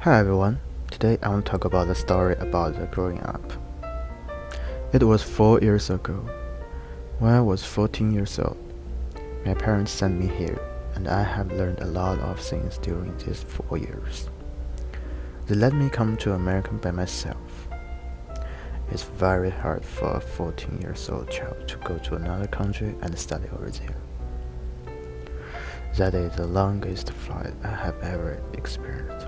Hi everyone, today I want to talk about a story about growing up. It was 4 years ago. When I was 14 years old, my parents sent me here and I have learned a lot of things during these 4 years. They let me come to America by myself. It's very hard for a 14 years old child to go to another country and study over there. That is the longest flight I have ever experienced.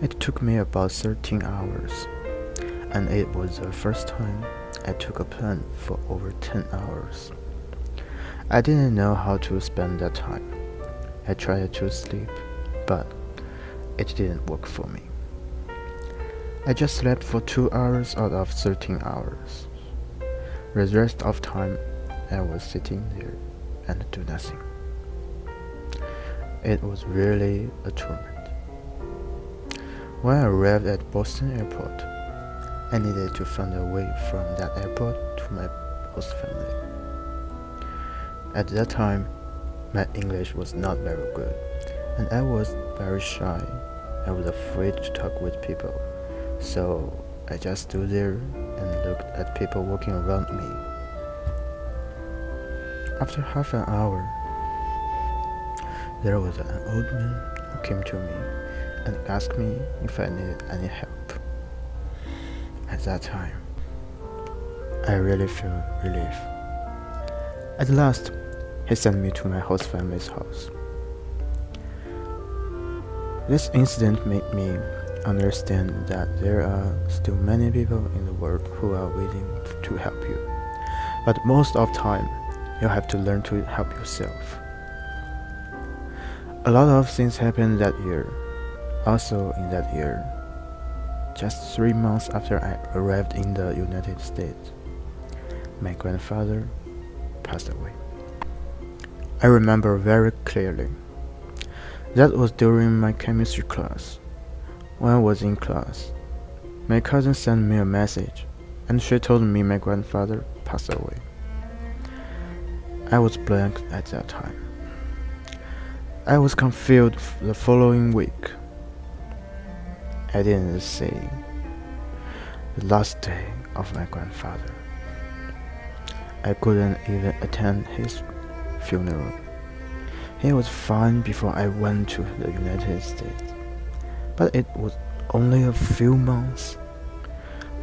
It took me about 13 hours, and it was the first time I took a plane for over 10 hours. I didn't know how to spend that time. I tried to sleep, but it didn't work for me. I just slept for 2 hours out of 13 hours. The rest of time, I was sitting there and do nothing. It was really a torment. When I arrived at Boston Airport, I needed to find a way from that airport to my host family. At that time, my English was not very good, and I was very shy. I was afraid to talk with people, so I just stood there and looked at people walking around me. After half an hour, there was an old man who came to me and asked me if I needed any help. At that time, I really felt relief. At last, he sent me to my host family's house. This incident made me understand that there are still many people in the world who are willing to help you. But most of the time, you have to learn to help yourself. A lot of things happened that year. Also in that year, just 3 months after I arrived in the United States, my grandfather passed away. I remember very clearly. That was during my chemistry class. When I was in class, my cousin sent me a message and she told me my grandfather passed away. I was blank at that time. I was confused the following week. I didn't see the last day of my grandfather. I couldn't even attend his funeral. He was fine before I went to the United States, but it was only a few months.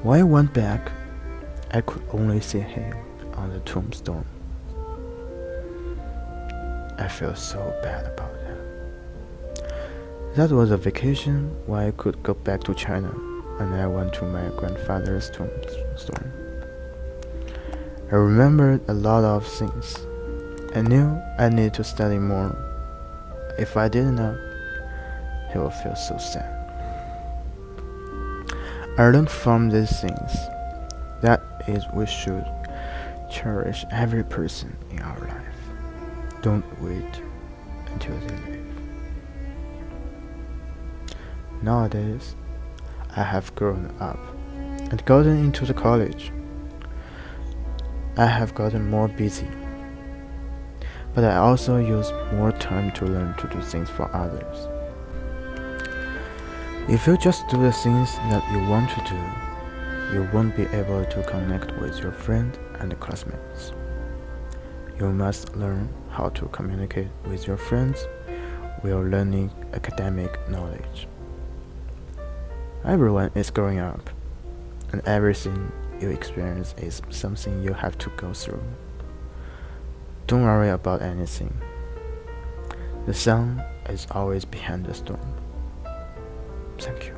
When I went back, I could only see him on the tombstone. I felt so bad about that. That was a vacation where I could go back to China, and I went to my grandfather's tombstone. I remembered a lot of things. I knew I needed to study more. If I did not, he would feel so sad. I learned from these things that is we should cherish every person in our life. Don't wait until they leave. Nowadays, I have grown up and gotten into the college. I have gotten more busy, but I also use more time to learn to do things for others. If you just do the things that you want to do, you won't be able to connect with your friends and classmates. You must learn how to communicate with your friends while learning academic knowledge. Everyone is growing up, and everything you experience is something you have to go through. Don't worry about anything. The sun is always behind the storm. Thank you.